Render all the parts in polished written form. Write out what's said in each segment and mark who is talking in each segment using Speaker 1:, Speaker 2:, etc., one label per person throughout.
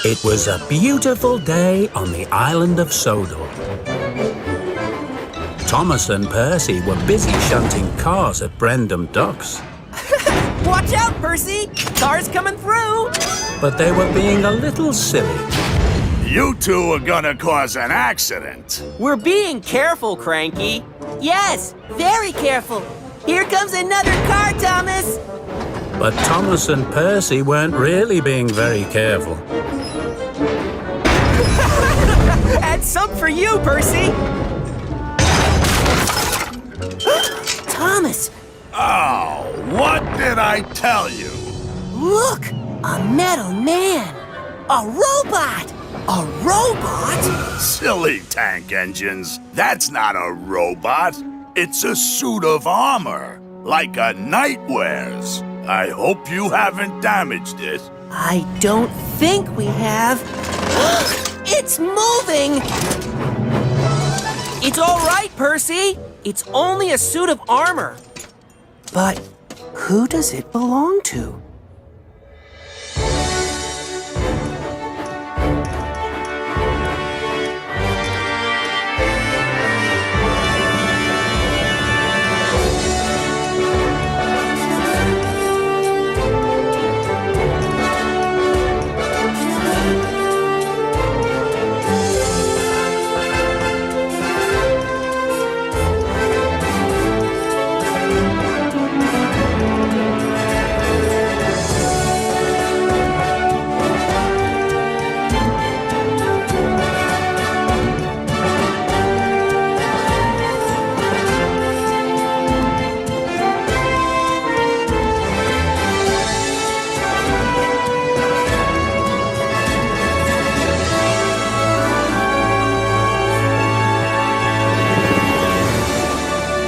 Speaker 1: It was a beautiful day on the island of Sodor. Thomas and Percy were busy shunting cars at Brendam Docks.
Speaker 2: Watch out, Percy! Car's coming through!
Speaker 1: But they were being a little silly.
Speaker 3: You two are gonna cause an accident.
Speaker 2: We're being careful, Cranky. Yes, very careful. Here comes another car, Thomas!
Speaker 1: But Thomas and Percy weren't really being very careful.
Speaker 2: And some for you, Percy! Thomas!
Speaker 3: Oh, what did I tell you?
Speaker 2: Look! A metal man! A robot! A robot?
Speaker 3: Silly tank engines. That's not a robot. It's a suit of armor, like a knight wears. I hope you haven't damaged it.
Speaker 2: I don't think we have. It's moving! It's all right, Percy. It's only a suit of armor. But who does it belong to?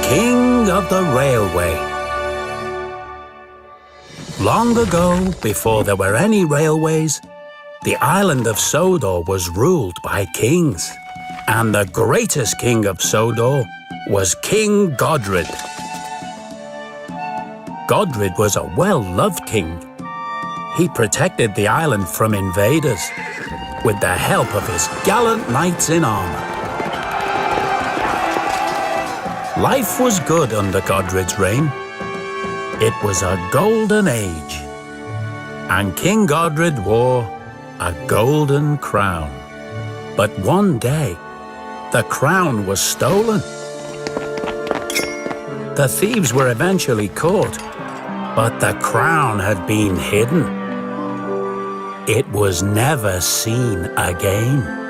Speaker 1: King of the Railway. Long ago, before there were any railways, the island of Sodor was ruled by kings. And the greatest king of Sodor was King Godred. Godred was a well-loved king. He protected the island from invaders with the help of his gallant knights in armor. Life was good under Godred's reign. It was a golden age, and King Godred wore a golden crown. But one day, the crown was stolen. The thieves were eventually caught, but the crown had been hidden. It was never seen again.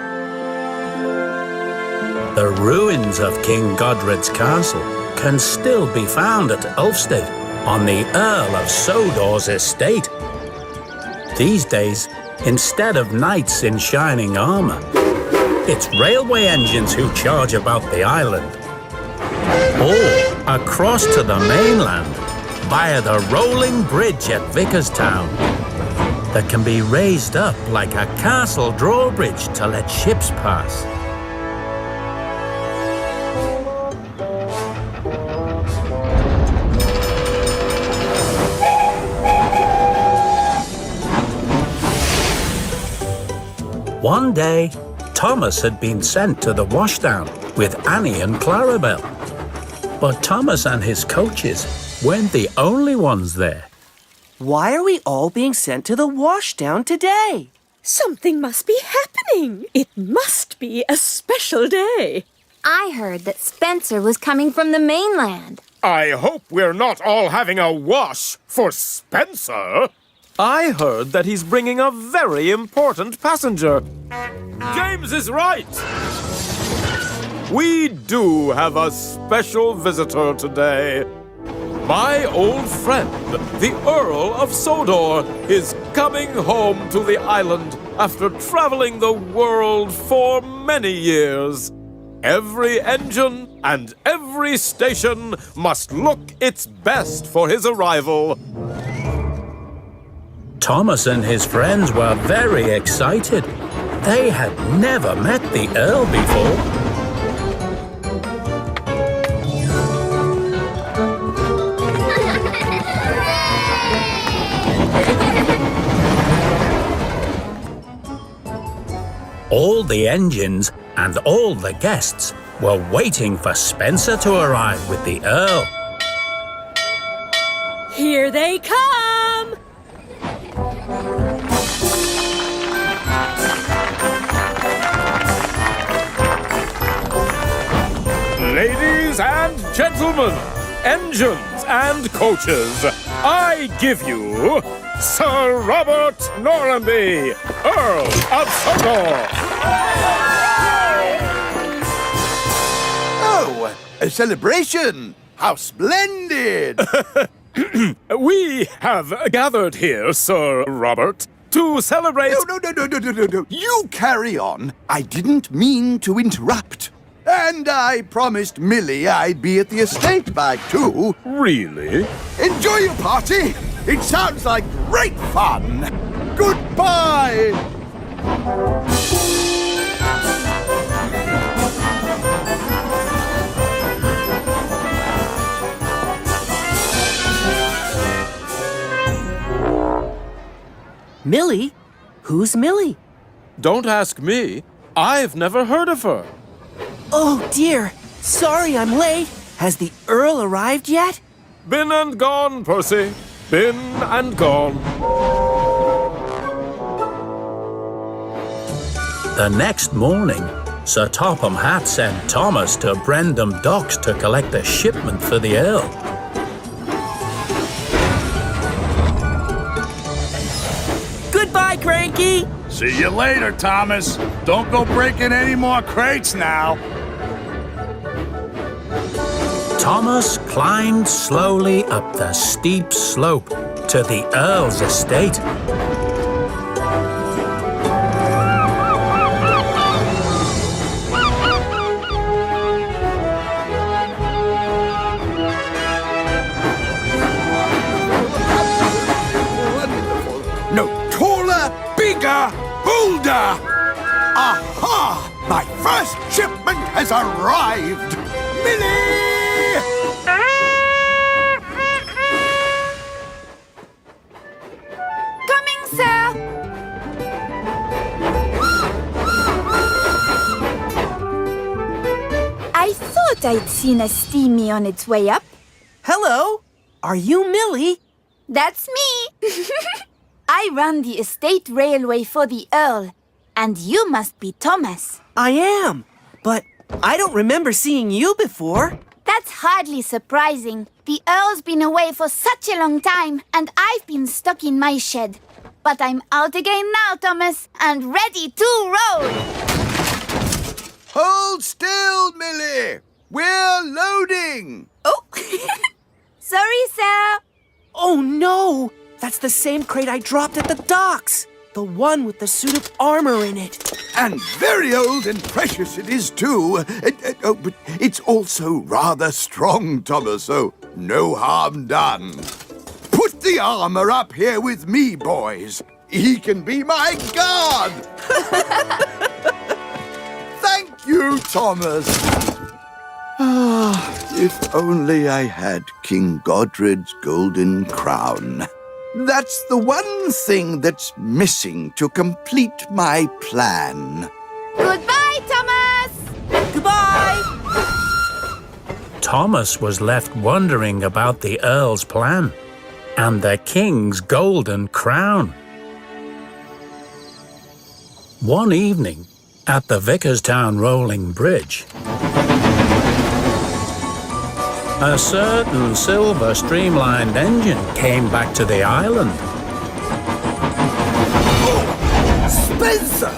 Speaker 1: The ruins of King Godred's castle can still be found at Ulfstead on the Earl of Sodor's estate. These days, instead of knights in shining armor, it's railway engines who charge about the island. Or across to the mainland via the rolling bridge at Vickerstown that can be raised up like a castle drawbridge to let ships pass. One day, Thomas had been sent to the washdown with Annie and Clarabelle. But Thomas and his coaches weren't the only ones there.
Speaker 2: Why are we all being sent to the washdown today?
Speaker 4: Something must be happening. It must be a special day.
Speaker 5: I heard that Spencer was coming from the mainland.
Speaker 6: I hope we're not all having a wash for Spencer. I heard that he's bringing a very important passenger. James is right. We do have a special visitor today. My old friend, the Earl of Sodor, is coming home to the island after traveling the world for many years. Every engine and every station must look its best for his arrival.
Speaker 1: Thomas and his friends were very excited. They had never met the Earl before. all the engines and all the guests were waiting for Spencer to arrive with the Earl.
Speaker 4: Here they come!
Speaker 6: Ladies and gentlemen, engines and coaches, I give you Sir Robert Norrenby, Earl of Sodor.
Speaker 3: Oh, a celebration! How splendid!
Speaker 6: We have gathered here, Sir Robert, to celebrate...
Speaker 3: No. You carry on. I didn't mean to interrupt. And I promised Millie I'd be at the estate by 2.
Speaker 6: Really?
Speaker 3: Enjoy your party. It sounds like great fun. Goodbye.
Speaker 2: Millie? Who's Millie?
Speaker 6: Don't ask me. I've never heard of her.
Speaker 2: Oh, dear. Sorry I'm late. Has the Earl arrived yet?
Speaker 6: Been and gone, Percy. Been and gone.
Speaker 1: The next morning, Sir Topham Hatt sent Thomas to Brendam Docks to collect a shipment for the Earl.
Speaker 2: Goodbye, Cranky.
Speaker 3: See you later, Thomas. Don't go breaking any more crates now.
Speaker 1: Thomas climbed slowly up the steep slope to the Earl's estate.
Speaker 3: No taller, bigger, bolder! Aha! My first shipment has arrived! Millie!
Speaker 5: Coming, sir! I thought I'd seen a steamy on its way up.
Speaker 2: Hello. Are you Millie?
Speaker 5: That's me! I run the estate railway for the Earl, and you must be Thomas.
Speaker 2: I am. But I don't remember seeing you before.
Speaker 5: That's hardly surprising. The Earl's been away for such a long time, and I've been stuck in my shed. But I'm out again now, Thomas, and ready to roll!
Speaker 3: Hold still, Millie! We're loading!
Speaker 5: Oh! Sorry, sir.
Speaker 2: Oh, no. That's the same crate I dropped at the docks. The one with the suit of armor in it.
Speaker 3: And very old and precious it is, too. But it's also rather strong, Thomas, so no harm done. Put the armor up here with me, boys. He can be my guard. Thank you, Thomas. Ah, if only I had King Godred's golden crown. That's the one thing that's missing to complete my plan.
Speaker 5: Goodbye, Thomas!
Speaker 2: Goodbye!
Speaker 1: Thomas was left wondering about the Earl's plan and the King's golden crown. One evening, at the Vicarstown Rolling Bridge, a certain silver streamlined engine came back to the island.
Speaker 3: Spencer!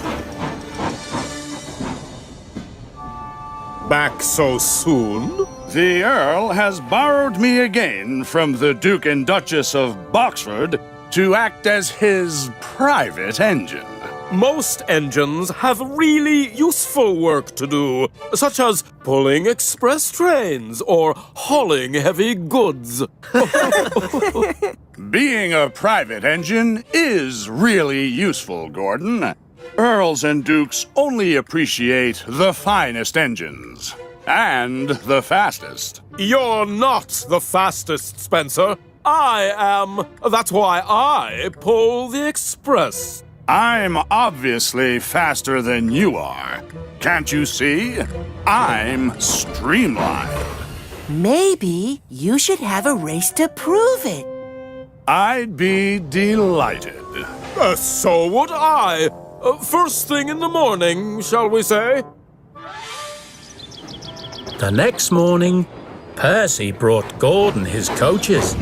Speaker 6: Back so soon?
Speaker 3: The Earl has borrowed me again from the Duke and Duchess of Boxford to act as his private engine.
Speaker 6: Most engines have really useful work to do, such as pulling express trains or hauling heavy goods.
Speaker 3: Being a private engine is really useful, Gordon. Earls and dukes only appreciate the finest engines. And the fastest.
Speaker 6: You're not the fastest, Spencer. I am. That's why I pull the express.
Speaker 7: I'm obviously faster than you are. Can't you see? I'm streamlined.
Speaker 2: Maybe you should have a race to prove it.
Speaker 7: I'd be delighted.
Speaker 6: So would I. First thing in the morning, shall we say?
Speaker 1: The next morning, Percy brought Gordon his coaches.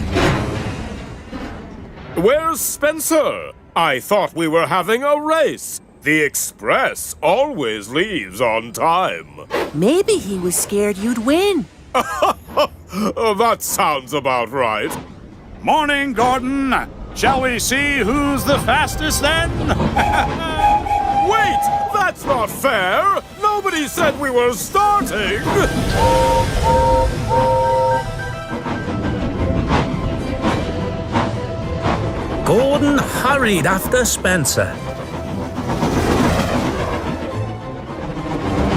Speaker 6: Where's Spencer? I thought we were having a race. The Express always leaves on time.
Speaker 2: Maybe he was scared you'd win.
Speaker 6: That sounds about right.
Speaker 7: Morning, Gordon. Shall we see who's the fastest then?
Speaker 6: Wait! That's not fair! Nobody said we were starting!
Speaker 1: Gordon hurried after Spencer.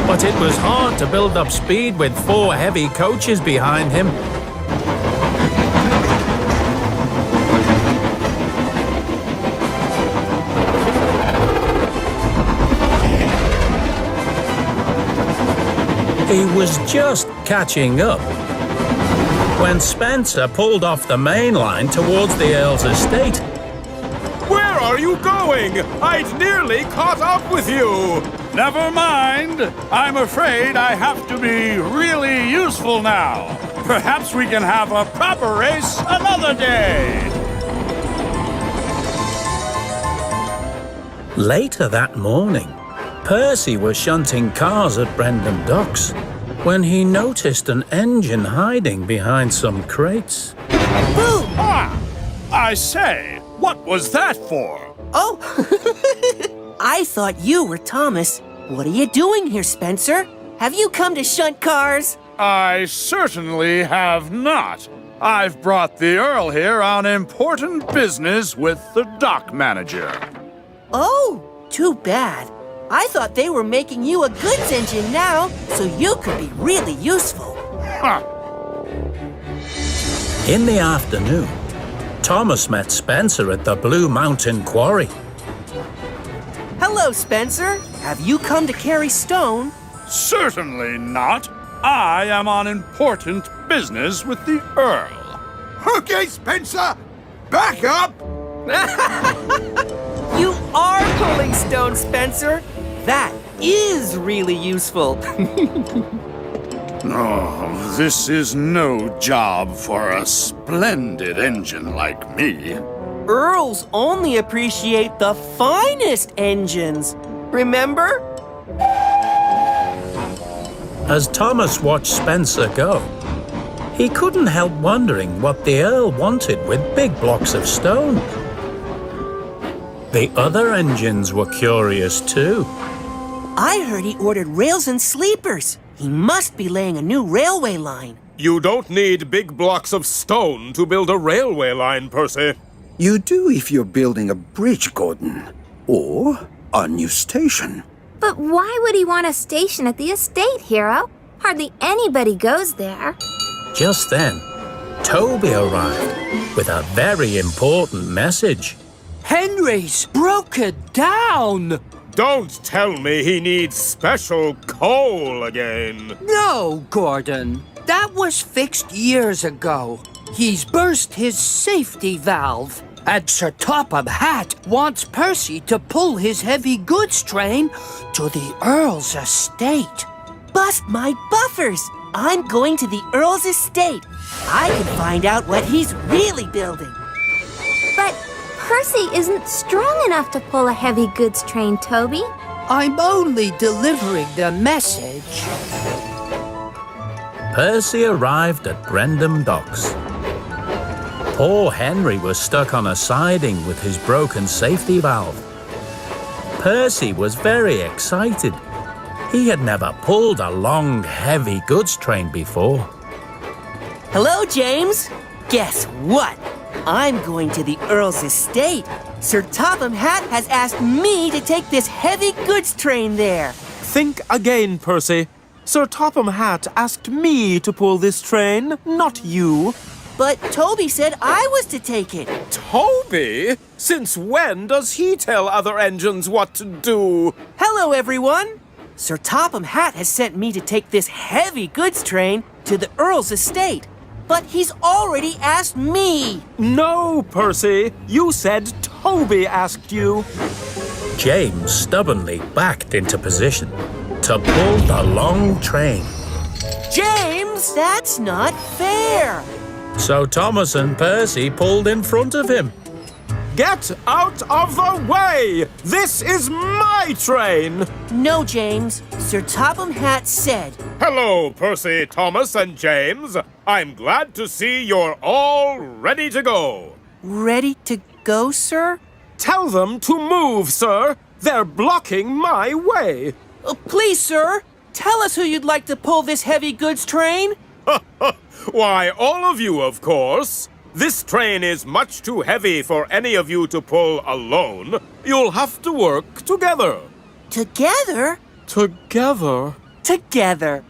Speaker 1: But it was hard to build up speed with 4 heavy coaches behind him. He was just catching up when Spencer pulled off the main line towards the Earl's estate.
Speaker 6: Where are you going? I'd nearly caught up with you!
Speaker 7: Never mind. I'm afraid I have to be really useful now. Perhaps we can have a proper race another day.
Speaker 1: Later that morning, Percy was shunting cars at Brendam Docks when he noticed an engine hiding behind some crates.
Speaker 2: Boom!
Speaker 7: Ah! I say, what was that for?
Speaker 2: Oh, I thought you were Thomas. What are you doing here, Spencer? Have you come to shunt cars?
Speaker 7: I certainly have not. I've brought the Earl here on important business with the dock manager.
Speaker 2: Oh, too bad. I thought they were making you a goods engine now, so you could be really useful.
Speaker 7: Huh.
Speaker 1: In the afternoon, Thomas met Spencer at the Blue Mountain Quarry.
Speaker 2: Hello, Spencer. Have you come to carry stone?
Speaker 7: Certainly not. I am on important business with the Earl.
Speaker 3: Okay, Spencer, back up!
Speaker 2: You are pulling stone, Spencer. That is really useful.
Speaker 7: Oh, this is no job for a splendid engine like me.
Speaker 2: Earls only appreciate the finest engines. Remember?
Speaker 1: As Thomas watched Spencer go, he couldn't help wondering what the Earl wanted with big blocks of stone. The other engines were curious too.
Speaker 2: I heard he ordered rails and sleepers. He must be laying a new railway line.
Speaker 6: You don't need big blocks of stone to build a railway line, Percy.
Speaker 8: You do if you're building a bridge, Gordon. Or a new station.
Speaker 9: But why would he want a station at the estate, Hero? Hardly anybody goes there.
Speaker 1: Just then, Toby arrived with a very important message.
Speaker 10: Henry's broken down!
Speaker 6: Don't tell me he needs special coal again.
Speaker 10: No, Gordon. That was fixed years ago. He's burst his safety valve. And Sir Topham Hatt wants Percy to pull his heavy goods train to the Earl's estate.
Speaker 2: Bust my buffers! I'm going to the Earl's estate. I can find out what he's really building.
Speaker 9: But Percy isn't strong enough to pull a heavy goods train, Toby.
Speaker 10: I'm only delivering the message.
Speaker 1: Percy arrived at Brendam Docks. Poor Henry was stuck on a siding with his broken safety valve. Percy was very excited. He had never pulled a long, heavy goods train before.
Speaker 2: Hello, James. Guess what? I'm going to the Earl's estate. Sir Topham Hatt has asked me to take this heavy goods train there.
Speaker 11: Think again, Percy. Sir Topham Hatt asked me to pull this train, not you.
Speaker 2: But Toby said I was to take it.
Speaker 6: Toby? Since when does he tell other engines what to do?
Speaker 2: Hello, everyone. Sir Topham Hatt has sent me to take this heavy goods train to the Earl's estate. But he's already asked me.
Speaker 6: No, Percy. You said Toby asked you.
Speaker 1: James stubbornly backed into position to pull the long train.
Speaker 2: James, that's not fair.
Speaker 1: So Thomas and Percy pulled in front of him.
Speaker 6: Get out of the way! This is my train!
Speaker 2: No, James. Sir Topham Hatt said.
Speaker 6: Hello, Percy, Thomas, and James. I'm glad to see you're all ready to go.
Speaker 2: Ready to go, sir?
Speaker 6: Tell them to move, sir. They're blocking my way.
Speaker 2: Please, sir. Tell us who you'd like to pull this heavy goods train.
Speaker 6: Why, all of you, of course. This train is much too heavy for any of you to pull alone. You'll have to work together.
Speaker 2: Together?
Speaker 6: Together?
Speaker 2: Together.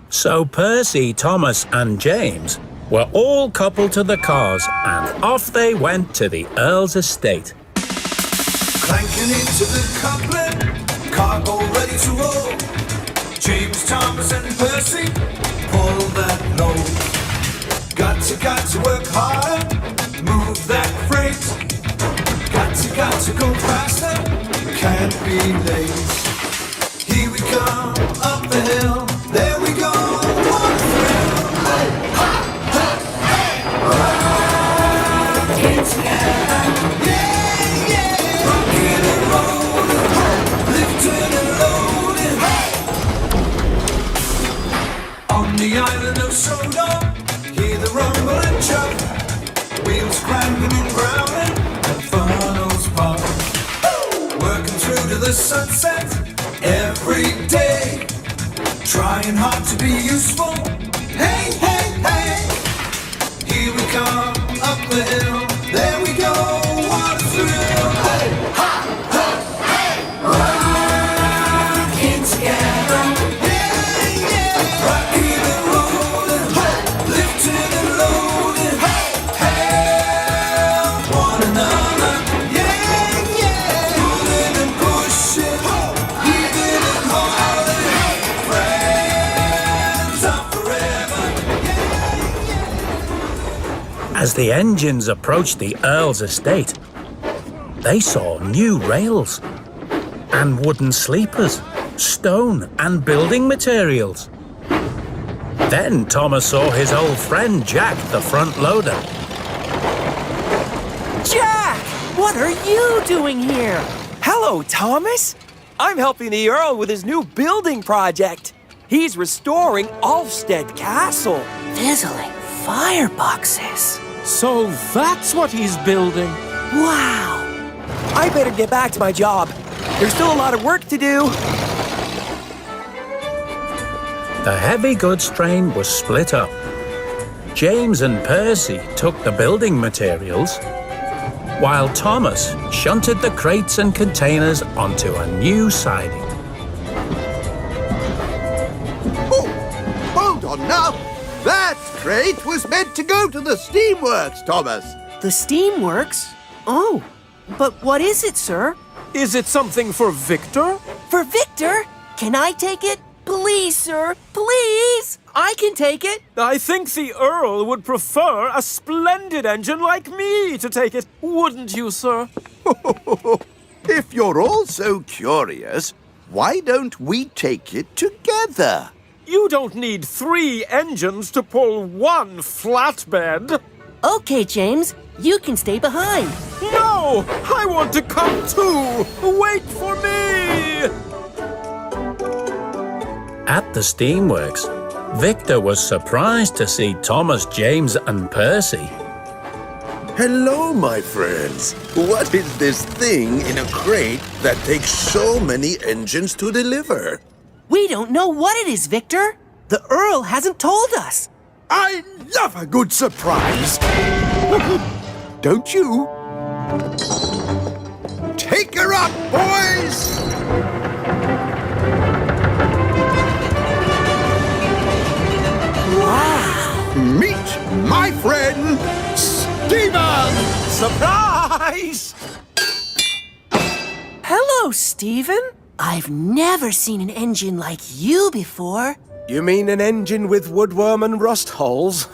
Speaker 1: So Percy, Thomas, and James were all coupled to the cars, and off they went to the Earl's estate.
Speaker 11: Clanking into the coupling, cargo ready to roll. James, Thomas, and Percy pull that load. Got to work harder, move that freight. Got to go faster, can't be late. Here we come, up the hill, there we go, what a thrill. Hey, ha, ha, hey, rocking together, yeah, yeah. Rocking and rolling, lifting and loading, hey. On the island of Sodor, hear the rumble and chug, wheels scrambling and growling, and funnels pop. Working through to the sunset every day, trying hard to be useful. Hey, hey, hey! Here we come, up the hill, there we go, what a thrill! Hey, ha, ha, hey! Rocking together, yeah, yeah! Rocking and rolling, hey! Lifting and loading, hey, help one another, yeah, yeah. Pulling and pushing, heaving and hauling, friends are forever, yeah, yeah.
Speaker 1: As the engines approached the Earl's estate, they saw new rails and wooden sleepers, stone and building materials. Then Thomas saw his old friend Jack, the front loader.
Speaker 2: Jack! What are you doing here?
Speaker 12: Hello, Thomas. I'm helping the Earl with his new building project. He's restoring Ulfstead Castle.
Speaker 2: Fizzling fireboxes.
Speaker 6: So that's what he's building.
Speaker 2: Wow!
Speaker 12: I better get back to my job. There's still a lot of work to do.
Speaker 1: The heavy goods train was split up. James and Percy took the building materials, while Thomas shunted the crates and containers onto a new siding.
Speaker 3: Oh, hold on now. That crate was meant to go to the steamworks, Thomas.
Speaker 2: The steamworks? Oh, but what is it, sir?
Speaker 6: Is it something for Victor?
Speaker 2: For Victor? Can I take it? Please, sir, please! I can take it.
Speaker 6: I think the Earl would prefer a splendid engine like me to take it, wouldn't you, sir?
Speaker 3: If you're all so curious, why don't we take it together?
Speaker 6: You don't need 3 engines to pull one flatbed.
Speaker 2: Okay, James, you can stay behind.
Speaker 6: No! I want to come too! Wait for me!
Speaker 1: At the steamworks, Victor was surprised to see Thomas, James, and Percy.
Speaker 13: Hello, my friends. What is this thing in a crate that takes so many engines to deliver?
Speaker 2: We don't know what it is, Victor. The Earl hasn't told us.
Speaker 3: I love a good surprise. Don't you? Take her up, boys!
Speaker 2: Wow!
Speaker 3: Meet my friend, Stephen!
Speaker 12: Surprise!
Speaker 2: Hello, Stephen. I've never seen an engine like you before.
Speaker 12: You mean an engine with woodworm and rust holes?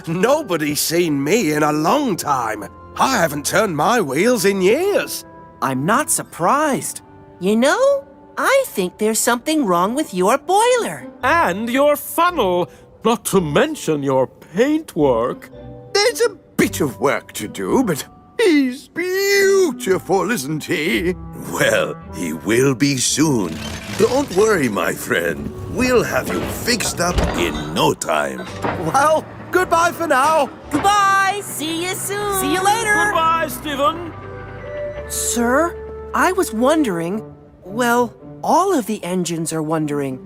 Speaker 12: Nobody's seen me in a long time. I haven't turned my wheels in years.
Speaker 2: I'm not surprised. You know, I think there's something wrong with your boiler.
Speaker 6: And your funnel, not to mention your paintwork.
Speaker 3: There's a bit of work to do, but he's beautiful, isn't he?
Speaker 13: Well, he will be soon. Don't worry, my friend. We'll have you fixed up in no time.
Speaker 12: Well, goodbye for now.
Speaker 2: Goodbye. See you soon. See you later.
Speaker 6: Goodbye, Stephen.
Speaker 2: Sir, I was wondering, well, all of the engines are wondering,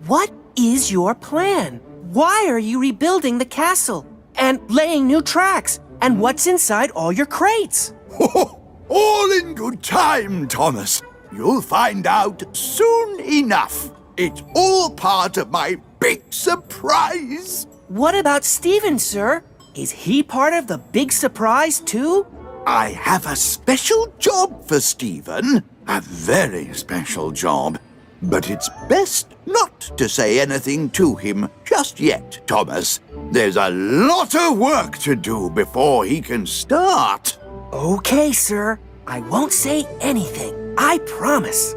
Speaker 2: what is your plan? Why are you rebuilding the castle and laying new tracks? And what's inside all your crates?
Speaker 3: All in good time, Thomas. You'll find out soon enough. It's all part of my big surprise.
Speaker 2: What about Stephen, sir? Is he part of the big surprise, too?
Speaker 3: I have a special job for Stephen. A very special job. But it's best not to say anything to him just yet, Thomas. There's a lot of work to do before he can start.
Speaker 2: Okay, sir. I won't say anything. I promise.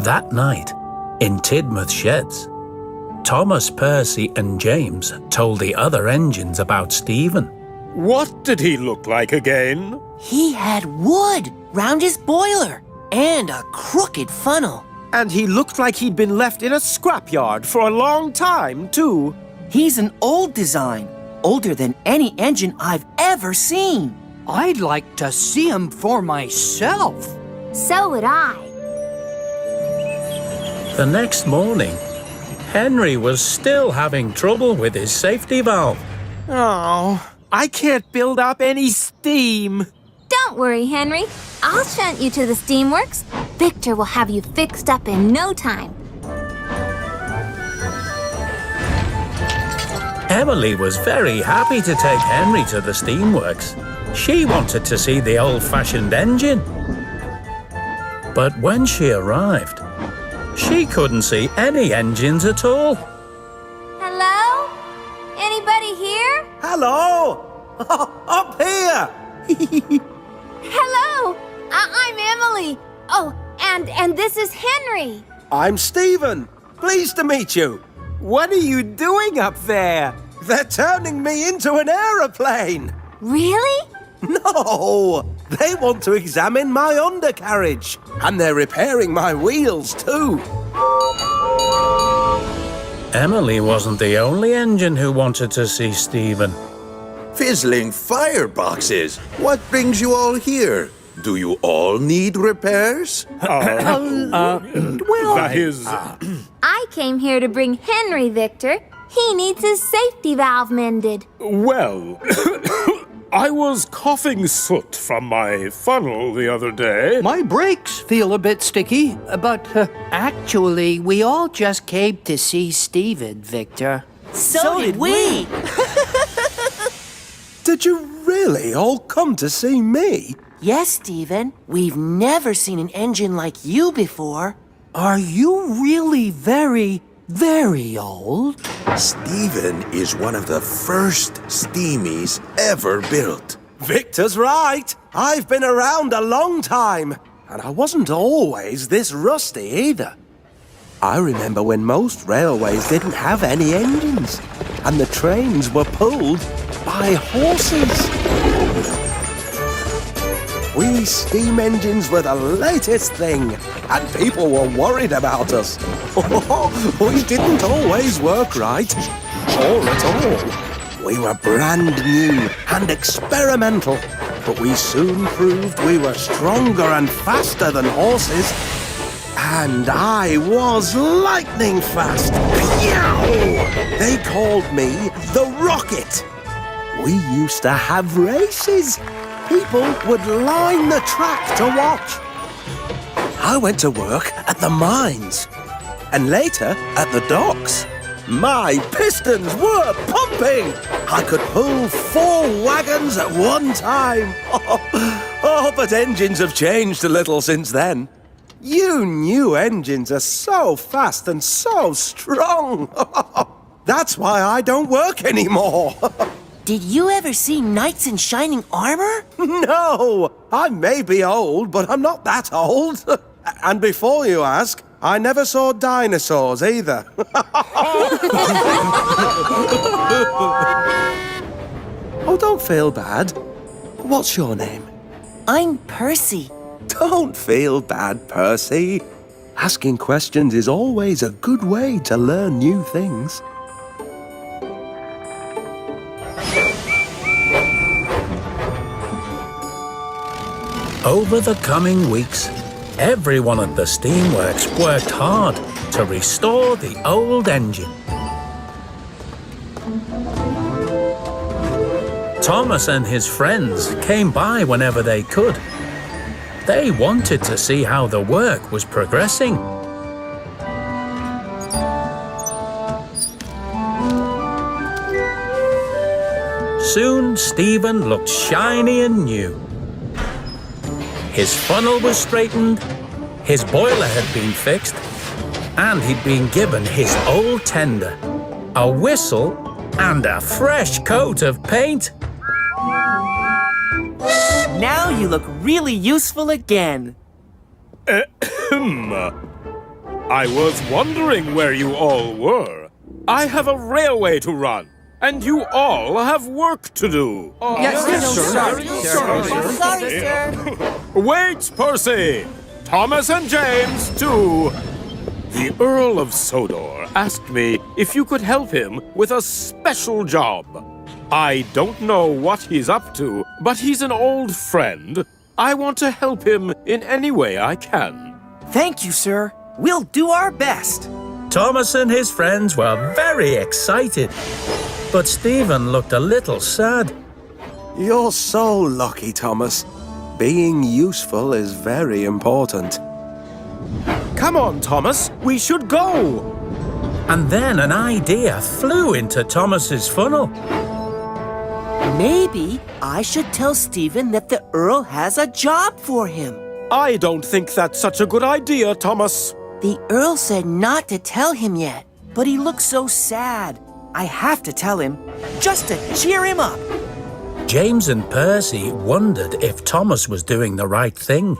Speaker 1: That night, in Tidmouth Sheds, Thomas, Percy and James told the other engines about Stephen.
Speaker 6: What did he look like again?
Speaker 2: He had wood round his boiler and a crooked funnel.
Speaker 12: And he looked like he'd been left in a scrapyard for a long time, too.
Speaker 2: He's an old design, older than any engine I've ever seen.
Speaker 10: I'd like to see him for myself.
Speaker 9: So would I.
Speaker 1: The next morning, Henry was still having trouble with his safety valve.
Speaker 12: Oh, I can't build up any steam.
Speaker 9: Don't worry, Henry. I'll shunt you to the steamworks. Victor will have you fixed up in no time.
Speaker 1: Emily was very happy to take Henry to the steamworks. She wanted to see the old-fashioned engine. But when she arrived, she couldn't see any engines at all.
Speaker 9: Hello? Anybody here?
Speaker 12: Hello! Up here!
Speaker 9: Hello! I'm Emily. Oh, and this is Henry.
Speaker 12: I'm Stephen. Pleased to meet you. What are you doing up there? They're turning me into an aeroplane.
Speaker 9: Really?
Speaker 12: No! They want to examine my undercarriage. And they're repairing my wheels, too.
Speaker 1: Emily wasn't the only engine who wanted to see Stephen.
Speaker 13: Fizzling fireboxes. What brings you all here? Do you all need repairs?
Speaker 6: That is...
Speaker 9: I came here to bring Henry, Victor. He needs his safety valve mended.
Speaker 6: Well, I was coughing soot from my funnel the other day.
Speaker 10: My brakes feel a bit sticky, but actually, we all just came to see Stephen, Victor.
Speaker 2: So did we.
Speaker 12: Did you really all come to see me?
Speaker 2: Yes, Stephen. We've never seen an engine like you before.
Speaker 10: Are you really very, very old?
Speaker 13: Stephen is one of the first steamies ever built.
Speaker 12: Victor's right. I've been around a long time, and I wasn't always this rusty either. I remember when most railways didn't have any engines, and the trains were pulled by horses. We steam engines were the latest thing, and people were worried about us. We didn't always work right, or at all. We were brand new and experimental, but we soon proved we were stronger and faster than horses. And I was lightning fast. Yow! They called me the Rocket. We used to have races. People would line the track to watch. I went to work at the mines, and later at the docks. My pistons were pumping! I could pull 4 wagons at one time. Oh, but engines have changed a little since then. You new engines are so fast and so strong. That's why I don't work anymore.
Speaker 2: Did you ever see knights in shining armor?
Speaker 12: No, I may be old, but I'm not that old. And before you ask, I never saw dinosaurs either. Oh, don't feel bad. What's your name?
Speaker 2: I'm Percy.
Speaker 12: Don't feel bad, Percy. Asking questions is always a good way to learn new things.
Speaker 1: Over the coming weeks, everyone at the steamworks worked hard to restore the old engine. Thomas and his friends came by whenever they could. They wanted to see how the work was progressing. Soon, Stephen looked shiny and new. His funnel was straightened, his boiler had been fixed, and he'd been given his old tender, a whistle, and a fresh coat of paint.
Speaker 2: Now you look really useful again.
Speaker 6: I was wondering where you all were. I have a railway to run, and you all have work to do.
Speaker 2: Sorry, sir.
Speaker 6: Wait, Percy! Thomas and James, too! The Earl of Sodor asked me if you could help him with a special job. I don't know what he's up to, but he's an old friend. I want to help him in any way I can.
Speaker 2: Thank you, sir. We'll do our best.
Speaker 1: Thomas and his friends were very excited, but Stephen looked a little sad.
Speaker 12: You're so lucky, Thomas. Being useful is very important.
Speaker 6: Come on, Thomas, we should go!
Speaker 1: And then an idea flew into Thomas's funnel.
Speaker 2: Maybe I should tell Stephen that the Earl has a job for him.
Speaker 6: I don't think that's such a good idea, Thomas.
Speaker 2: The Earl said not to tell him yet, but he looks so sad. I have to tell him, just to cheer him up.
Speaker 1: James and Percy wondered if Thomas was doing the right thing.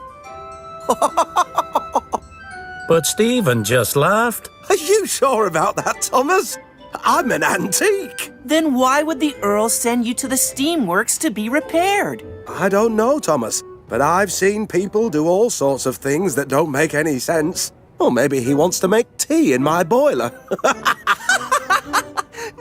Speaker 1: But Stephen just laughed.
Speaker 12: Are you sure about that, Thomas? I'm an antique.
Speaker 2: Then why would the Earl send you to the steamworks to be repaired?
Speaker 12: I don't know, Thomas, but I've seen people do all sorts of things that don't make any sense. Or maybe he wants to make tea in my boiler.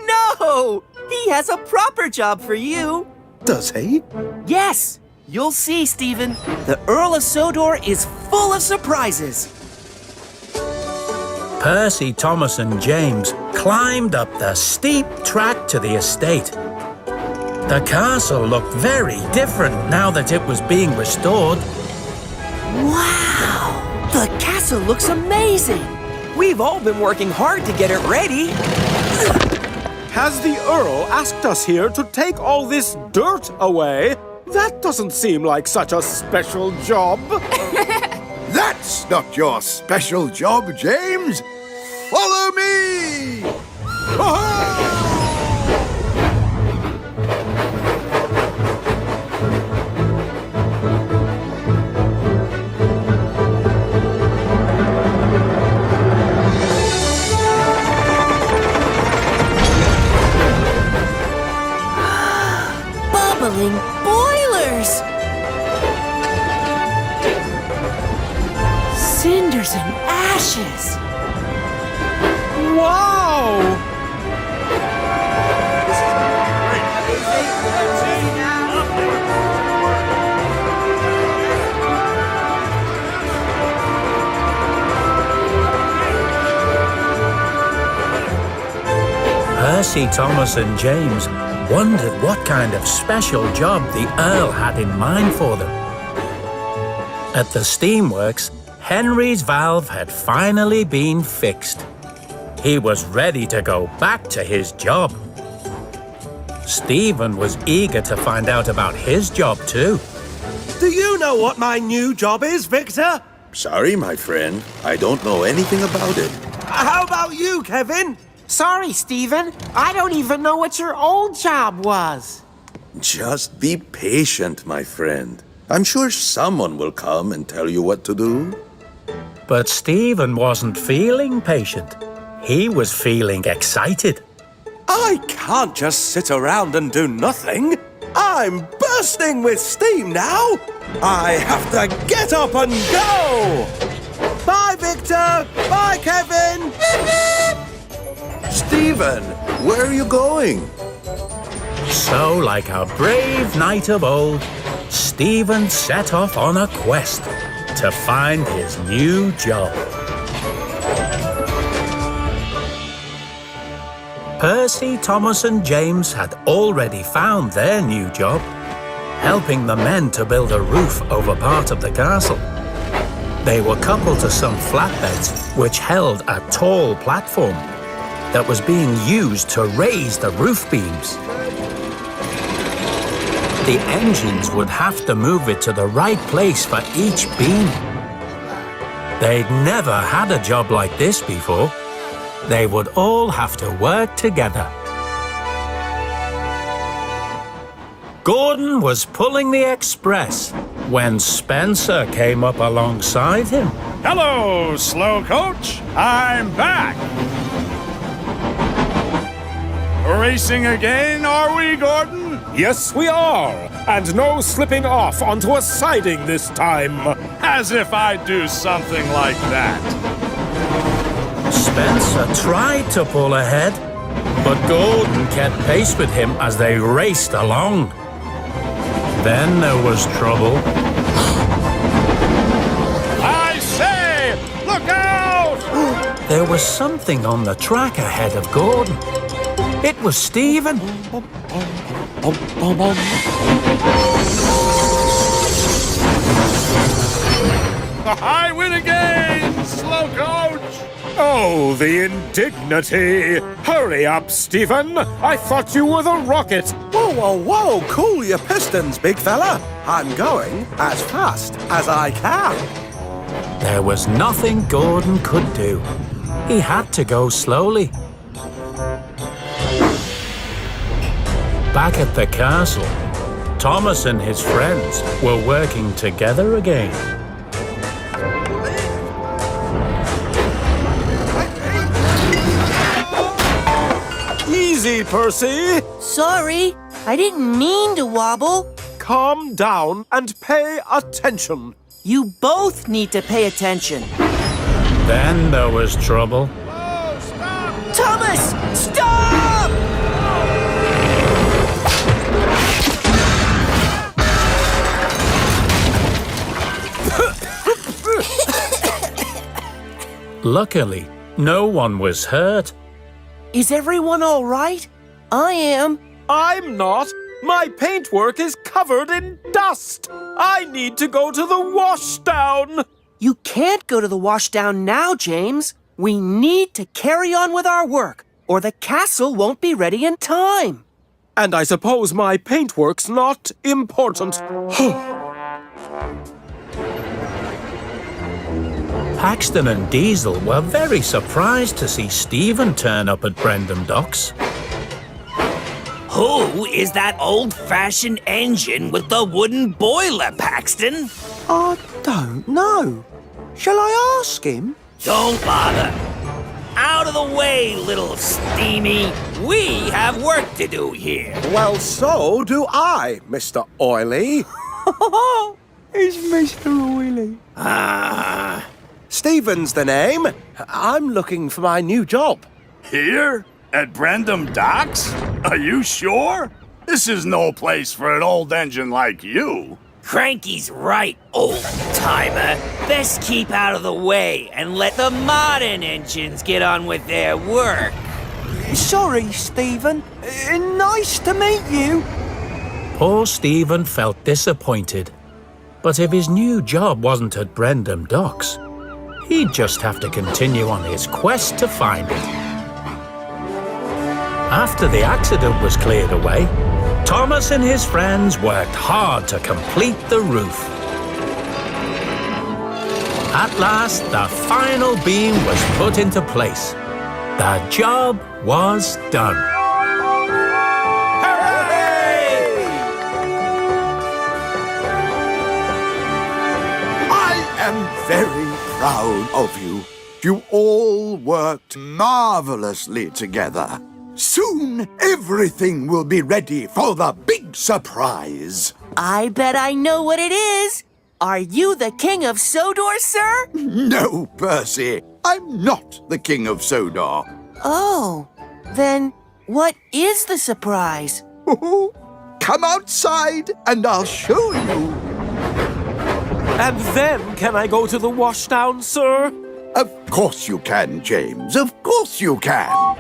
Speaker 2: No! He has a proper job for you.
Speaker 12: Does he?
Speaker 2: Yes. You'll see, Stephen. The Earl of Sodor is full of surprises.
Speaker 1: Percy, Thomas and James climbed up the steep track to the estate. The castle looked very different now that it was being restored.
Speaker 2: Wow! The castle looks amazing. We've all been working hard to get it ready.
Speaker 6: Has the Earl asked us here to take all this dirt away? That doesn't seem like such a special job.
Speaker 3: That's not your special job, James. Follow me!
Speaker 2: Bubbling boilers! Cinders and ashes!
Speaker 6: Wow!
Speaker 1: Percy, Thomas and James wondered what kind of special job the Earl had in mind for them. At the steamworks, Henry's valve had finally been fixed. He was ready to go back to his job. Stephen was eager to find out about his job too.
Speaker 12: Do you know what my new job is, Victor?
Speaker 13: Sorry, my friend. I don't know anything about it.
Speaker 12: How about you, Kevin?
Speaker 2: Sorry, Stephen. I don't even know what your old job was.
Speaker 13: Just be patient, my friend. I'm sure someone will come and tell you what to do.
Speaker 1: But Stephen wasn't feeling patient. He was feeling excited.
Speaker 12: I can't just sit around and do nothing. I'm bursting with steam now. I have to get up and go. Bye, Victor. Bye, Kevin.
Speaker 13: Stephen, where are you going?
Speaker 1: So, like a brave knight of old, Stephen set off on a quest to find his new job. Percy, Thomas and James had already found their new job, helping the men to build a roof over part of the castle. They were coupled to some flatbeds which held a tall platform that was being used to raise the roof beams. The engines would have to move it to the right place for each beam. They'd never had a job like this before. They would all have to work together. Gordon was pulling the express when Spencer came up alongside him.
Speaker 7: Hello, slow coach. I'm back. Racing again, are we, Gordon?
Speaker 6: Yes, we are. And no slipping off onto a siding this time.
Speaker 7: As if I'd do something like that.
Speaker 1: Spencer tried to pull ahead, but Gordon kept pace with him as they raced along. Then there was trouble.
Speaker 7: I say, look out!
Speaker 1: There was something on the track ahead of Gordon. It was Stephen.
Speaker 7: I win again, slow coach!
Speaker 6: Oh, the indignity! Hurry up, Stephen! I thought you were the rocket!
Speaker 12: Whoa, whoa, whoa! Cool your pistons, big fella. I'm going as fast as I can.
Speaker 1: There was nothing Gordon could do. He had to go slowly. Back at the castle, Thomas and his friends were working together again.
Speaker 6: Easy, Percy!
Speaker 2: Sorry, I didn't mean to wobble.
Speaker 6: Calm down and pay attention.
Speaker 2: You both need to pay attention.
Speaker 1: Then there was trouble.
Speaker 7: Oh, stop!
Speaker 2: Thomas, stop!
Speaker 1: Luckily, no one was hurt.
Speaker 2: Is everyone all right? I am.
Speaker 6: I'm not. My paintwork is covered in dust. I need to go to the washdown.
Speaker 2: You can't go to the washdown now, James. We need to carry on with our work, or the castle won't be ready in time.
Speaker 6: And I suppose my paintwork's not important.
Speaker 1: Paxton and Diesel were very surprised to see Stephen turn up at Brendam Docks.
Speaker 14: Who is that old-fashioned engine with the wooden boiler, Paxton?
Speaker 12: I don't know. Shall I ask him?
Speaker 14: Don't bother. Out of the way, little steamy. We have work to do here.
Speaker 12: Well, so do I, Mr. Oily. It's Mr. Oily. Stephen's the name. I'm looking for my new job.
Speaker 7: Here? At Brendam Docks? Are you sure? This is no place for an old engine like you.
Speaker 14: Cranky's right, old-timer. Best keep out of the way and let the modern engines get on with their work.
Speaker 12: Sorry, Stephen. Nice to meet you.
Speaker 1: Poor Stephen felt disappointed. But if his new job wasn't at Brendam Docks, he'd just have to continue on his quest to find it. After the accident was cleared away, Thomas and his friends worked hard to complete the roof. At last, the final beam was put into place. The job was done.
Speaker 3: I am very proud of you. You all worked marvelously together. Soon, everything will be ready for the big surprise.
Speaker 2: I bet I know what it is. Are you the king of Sodor, sir?
Speaker 3: No, Percy. I'm not the king of Sodor.
Speaker 2: Oh, then what is the surprise?
Speaker 3: Come outside and I'll show you.
Speaker 6: And then can I go to the washdown, sir?
Speaker 3: Of course you can, James. Of course you can.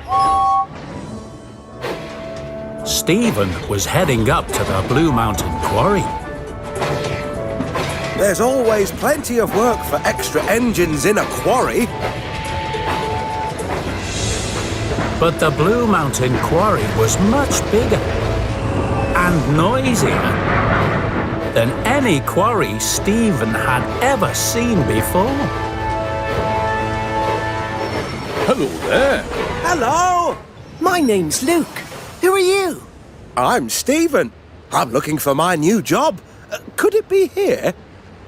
Speaker 1: Stephen was heading up to the Blue Mountain Quarry.
Speaker 12: There's always plenty of work for extra engines in a quarry.
Speaker 1: But the Blue Mountain Quarry was much bigger and noisier than any quarry Stephen had ever seen before.
Speaker 6: Hello there.
Speaker 12: Hello!
Speaker 2: My name's Luke. Who are you?
Speaker 12: I'm Stephen. I'm looking for my new job. Could it be here?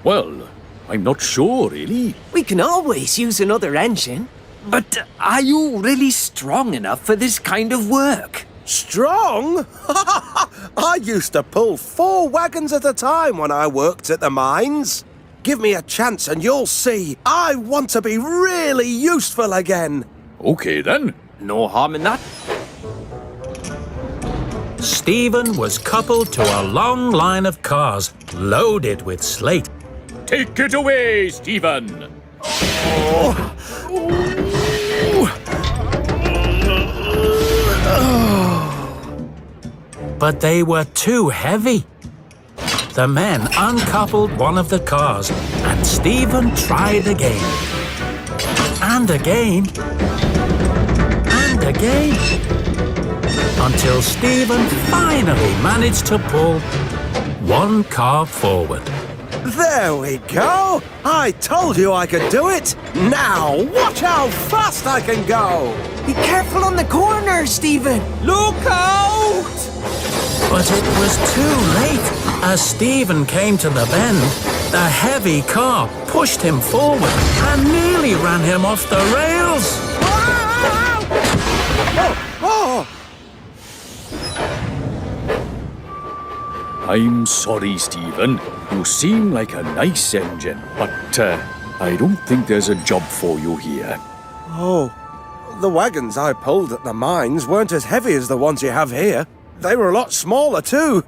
Speaker 7: Well, I'm not sure, really.
Speaker 10: We can always use another engine. But are you really strong enough for this kind of work?
Speaker 12: Strong? I used to pull 4 wagons at a time when I worked at the mines. Give me a chance and you'll see. I want to be really useful again.
Speaker 7: Okay, then.
Speaker 10: No harm in that.
Speaker 1: Stephen was coupled to a long line of cars loaded with slate.
Speaker 7: Take it away, Stephen.
Speaker 1: But they were too heavy. The men uncoupled one of the cars, and Stephen tried again. And again. And again. Until Stephen finally managed to pull one car forward.
Speaker 12: There we go. I told you I could do it. Now, watch how fast I can go.
Speaker 2: Be careful on the corner, Stephen.
Speaker 10: Look out!
Speaker 1: But it was too late. As Stephen came to the bend, the heavy car pushed him forward and nearly ran him off the rails.
Speaker 12: Oh!
Speaker 7: I'm sorry, Stephen. You seem like a nice engine, but I don't think there's a job for you here.
Speaker 12: Oh, the wagons I pulled at the mines weren't as heavy as the ones you have here. They were a lot smaller, too.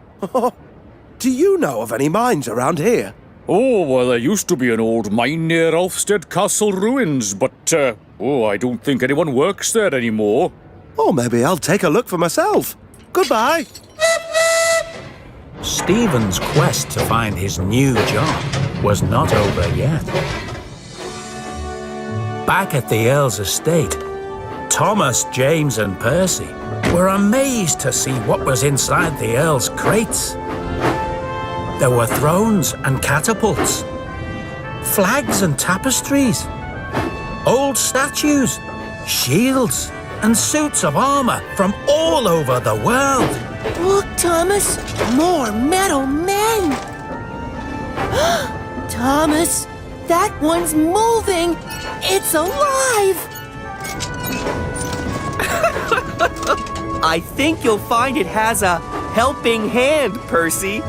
Speaker 12: Do you know of any mines around here?
Speaker 7: Oh, well, there used to be an old mine near Ulfstead Castle ruins, but, I don't think anyone works there anymore.
Speaker 12: Oh, maybe I'll take a look for myself. Goodbye.
Speaker 1: Stephen's quest to find his new job was not over yet. Back at the Earl's estate, Thomas, James and Percy were amazed to see what was inside the Earl's crates. There were thrones and catapults, flags and tapestries, old statues, shields and suits of armor from all over the world.
Speaker 2: Look, Thomas, more metal men. Thomas, that one's moving. It's alive.
Speaker 10: I think you'll find it has a helping hand, Percy.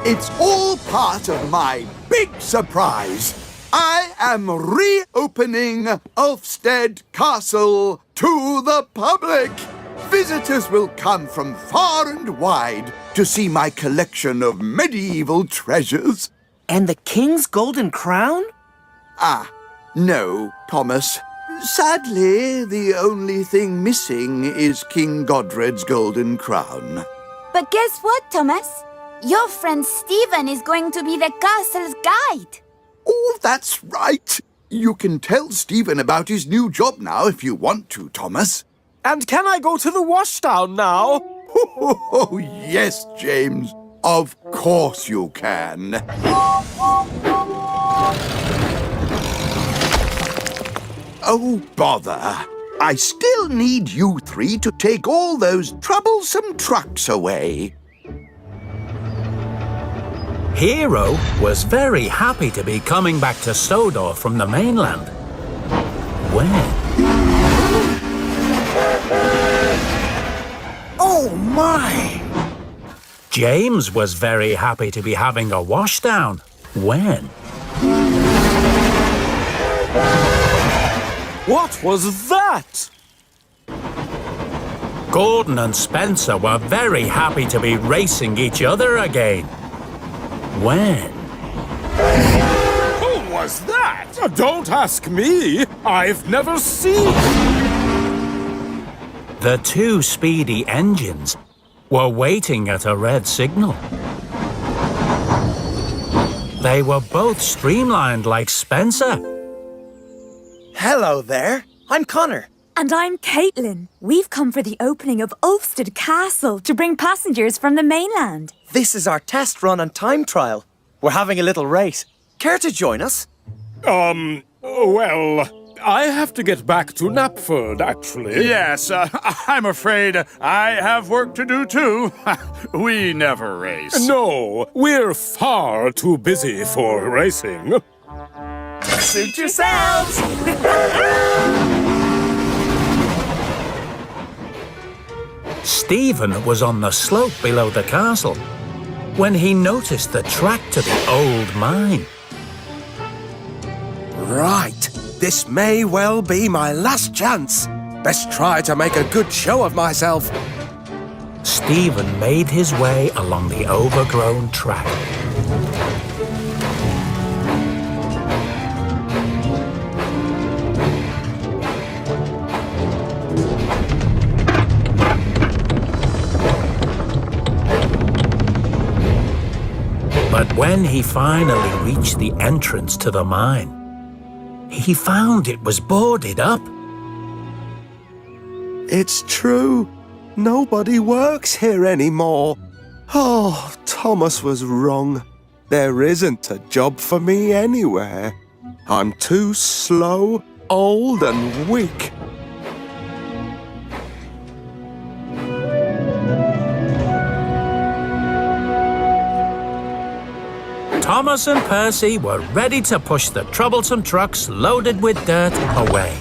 Speaker 3: It's all part of my big surprise. I am reopening Ulfstead Castle to the public. Visitors will come from far and wide to see my collection of medieval treasures.
Speaker 2: And the king's golden crown?
Speaker 3: Ah, no, Thomas. Sadly, the only thing missing is King Godred's golden crown.
Speaker 5: But guess what, Thomas? Your friend Stephen is going to be the castle's guide.
Speaker 3: Oh, that's right. You can tell Stephen about his new job now if you want to, Thomas.
Speaker 12: And can I go to the washdown now?
Speaker 3: Oh, yes, James. Of course you can. Oh, bother. I still need you three to take all those troublesome trucks away.
Speaker 1: Hero was very happy to be coming back to Sodor from the mainland. When?
Speaker 12: Oh, my!
Speaker 1: James was very happy to be having a washdown. When?
Speaker 12: What was that?
Speaker 1: Gordon and Spencer were very happy to be racing each other again. When?
Speaker 6: Who was that? Don't ask me. I've never seen.
Speaker 1: The two speedy engines were waiting at a red signal. They were both streamlined like Spencer.
Speaker 12: Hello there. I'm Connor.
Speaker 4: And I'm Caitlin. We've come for the opening of Ulfstead Castle to bring passengers from the mainland.
Speaker 12: This is our test run and time trial. We're having a little race. Care to join us?
Speaker 6: Well, I have to get back to Knapford, actually.
Speaker 7: Yes, I'm afraid I have work to do too. We never race.
Speaker 6: No, we're far too busy for racing.
Speaker 12: Suit yourselves!
Speaker 1: Stephen was on the slope below the castle when he noticed the track to the old mine.
Speaker 12: Right. This may well be my last chance. Best try to make a good show of myself.
Speaker 1: Stephen made his way along the overgrown track. But when he finally reached the entrance to the mine, he found it was boarded up.
Speaker 12: It's true. Nobody works here anymore. Oh, Thomas was wrong. There isn't a job for me anywhere. I'm too slow, old, and weak.
Speaker 1: Thomas and Percy were ready to push the troublesome trucks loaded with dirt away.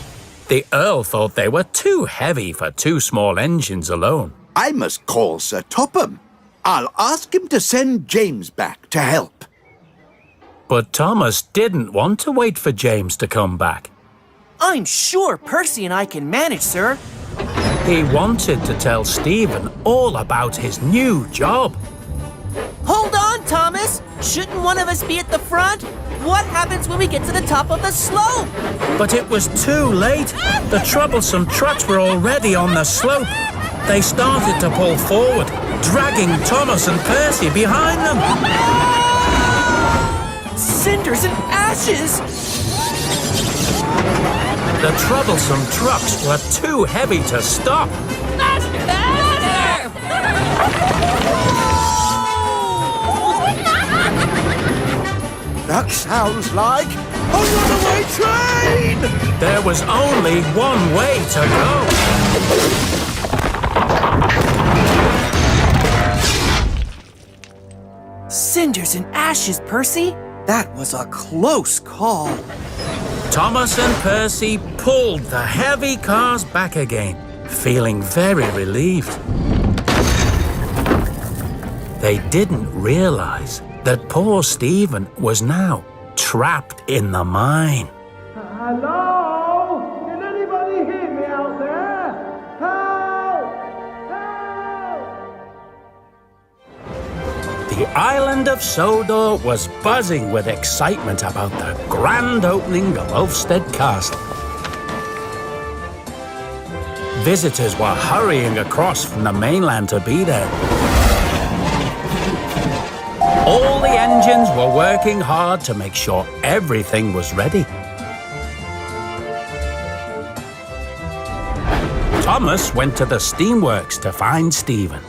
Speaker 1: The Earl thought they were too heavy for two small engines alone.
Speaker 3: I must call Sir Topham. I'll ask him to send James back to help.
Speaker 1: But Thomas didn't want to wait for James to come back.
Speaker 2: I'm sure Percy and I can manage, sir.
Speaker 1: He wanted to tell Stephen all about his new job.
Speaker 2: Hold on, Thomas! Shouldn't one of us be at the front? What happens when we get to the top of the slope?
Speaker 1: But it was too late. The troublesome trucks were already on the slope. They started to pull forward, dragging Thomas and Percy behind them.
Speaker 2: Cinders and ashes!
Speaker 1: The troublesome trucks were too heavy to stop.
Speaker 12: That sounds like a runaway train!
Speaker 1: There was only one way to go.
Speaker 2: Cinders and ashes, Percy.
Speaker 12: That was a close call.
Speaker 1: Thomas and Percy pulled the heavy cars back again, feeling very relieved. They didn't realize that poor Stephen was now trapped in the mine.
Speaker 15: Hello? Can anybody hear me out there? Help!
Speaker 1: The island of Sodor was buzzing with excitement about the grand opening of Ulfstead Castle. Visitors were hurrying across from the mainland to be there. All the engines were working hard to make sure everything was ready. Thomas went to the steamworks to find Stephen.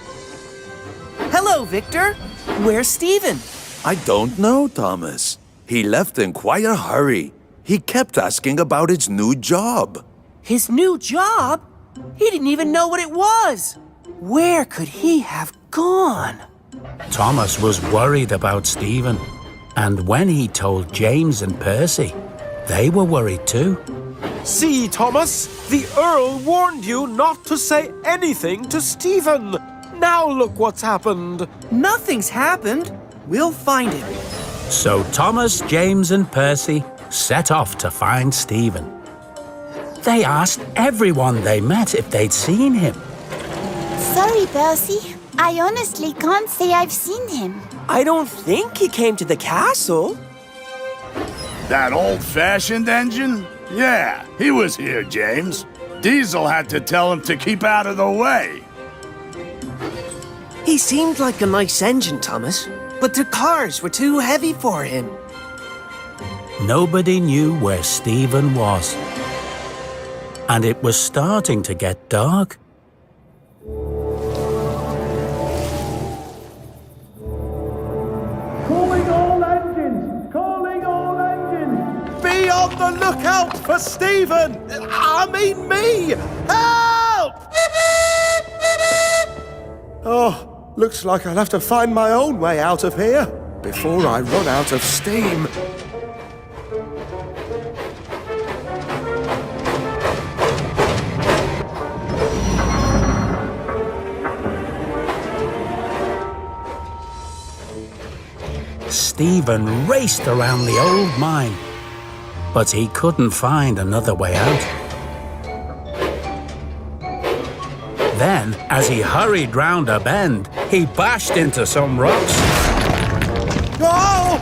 Speaker 2: Hello, Victor. Where's Stephen?
Speaker 13: I don't know, Thomas. He left in quite a hurry. He kept asking about his new job.
Speaker 2: His new job? He didn't even know what it was. Where could he have gone?
Speaker 1: Thomas was worried about Stephen, and when he told James and Percy, they were worried too.
Speaker 6: See, Thomas, the Earl warned you not to say anything to Stephen. Now look what's happened.
Speaker 2: Nothing's happened. We'll find him.
Speaker 1: So Thomas, James and Percy set off to find Stephen. They asked everyone they met if they'd seen him.
Speaker 5: Sorry, Percy. I honestly can't say I've seen him.
Speaker 2: I don't think he came to the castle.
Speaker 7: That old-fashioned engine? Yeah, he was here, James. Diesel had to tell him to keep out of the way.
Speaker 2: He seemed like a nice engine, Thomas, but the cars were too heavy for him.
Speaker 1: Nobody knew where Stephen was. And it was starting to get dark.
Speaker 15: Calling all engines! Calling all engines!
Speaker 12: Be on the lookout for Stephen! I mean me! Help! Oh, looks like I'll have to find my own way out of here before I run out of steam.
Speaker 1: Stephen raced around the old mine, but he couldn't find another way out. Then, as he hurried round a bend, he bashed into some rocks.
Speaker 12: Oh!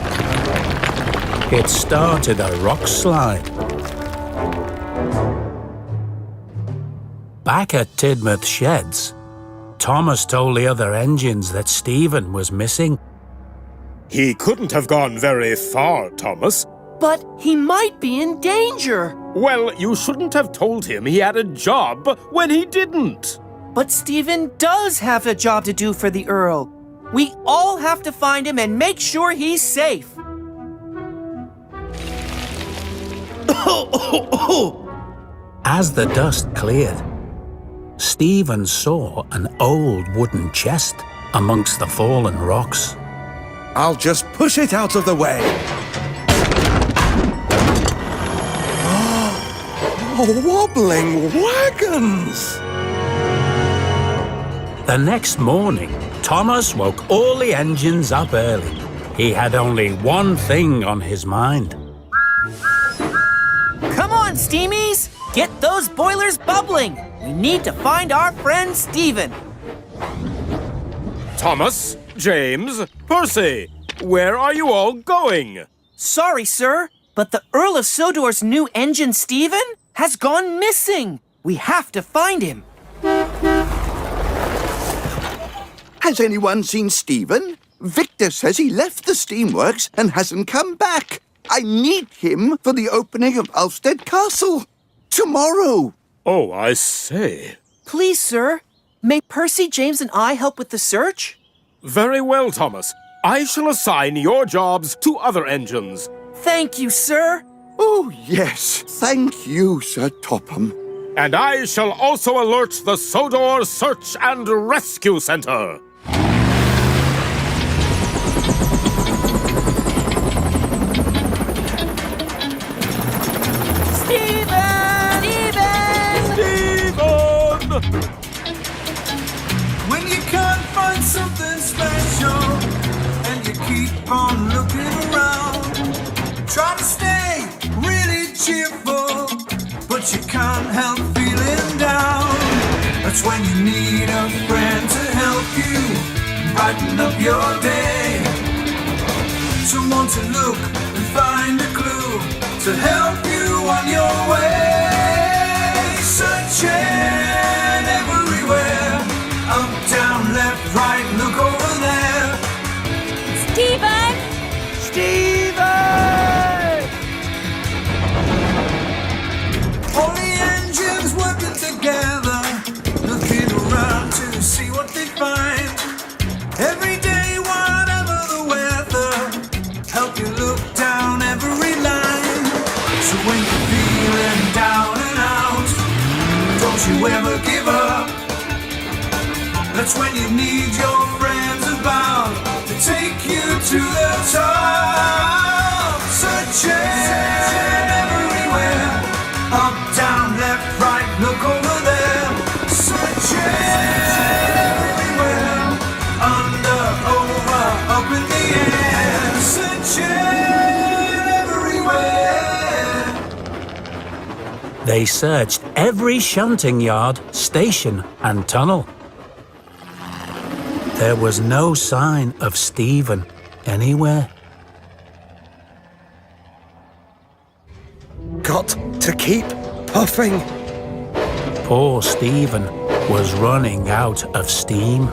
Speaker 1: It started a rock slide. Back at Tidmouth Sheds, Thomas told the other engines that Stephen was missing.
Speaker 6: He couldn't have gone very far, Thomas.
Speaker 2: But he might be in danger.
Speaker 6: Well, you shouldn't have told him he had a job when he didn't.
Speaker 2: But Stephen does have a job to do for the Earl. We all have to find him and make sure he's safe.
Speaker 1: As the dust cleared, Stephen saw an old wooden chest amongst the fallen rocks.
Speaker 12: I'll just push it out of the way. Oh, wobbling wagons!
Speaker 1: The next morning, Thomas woke all the engines up early. He had only one thing on his mind.
Speaker 2: Come on, Steamies! Get those boilers bubbling! We need to find our friend Stephen.
Speaker 6: Thomas, James, Percy, where are you all going?
Speaker 2: Sorry, sir, but the Earl of Sodor's new engine, Stephen, has gone missing. We have to find him.
Speaker 3: Has anyone seen Stephen? Victor says he left the steamworks and hasn't come back. I need him for the opening of Ulfstead Castle. Tomorrow.
Speaker 6: Oh, I say.
Speaker 2: Please, sir, may Percy, James, and I help with the search?
Speaker 6: Very well, Thomas. I shall assign your jobs to other engines.
Speaker 2: Thank you, sir.
Speaker 3: Oh, yes. Thank you, Sir Topham.
Speaker 6: And I shall also alert the Sodor Search and Rescue Center.
Speaker 11: When you can't find something special and you keep on looking around, try to stay really cheerful, but you can't help feeling down. That's when you need a friend to help you brighten up your day. Someone to look and find a clue to help you on your way. Searching everywhere, up, down, left, right, look over there.
Speaker 4: Stephen!
Speaker 11: Stephen! All the engines working together, when you need your friends abound to take you to the top. Searching everywhere, up, down, left, right, look over there. Searching everywhere, under, over, up in the air. Searching everywhere.
Speaker 1: They searched every shunting yard, station, and tunnel. There was no sign of Stephen anywhere.
Speaker 12: Got to keep puffing.
Speaker 1: Poor Stephen was running out of steam.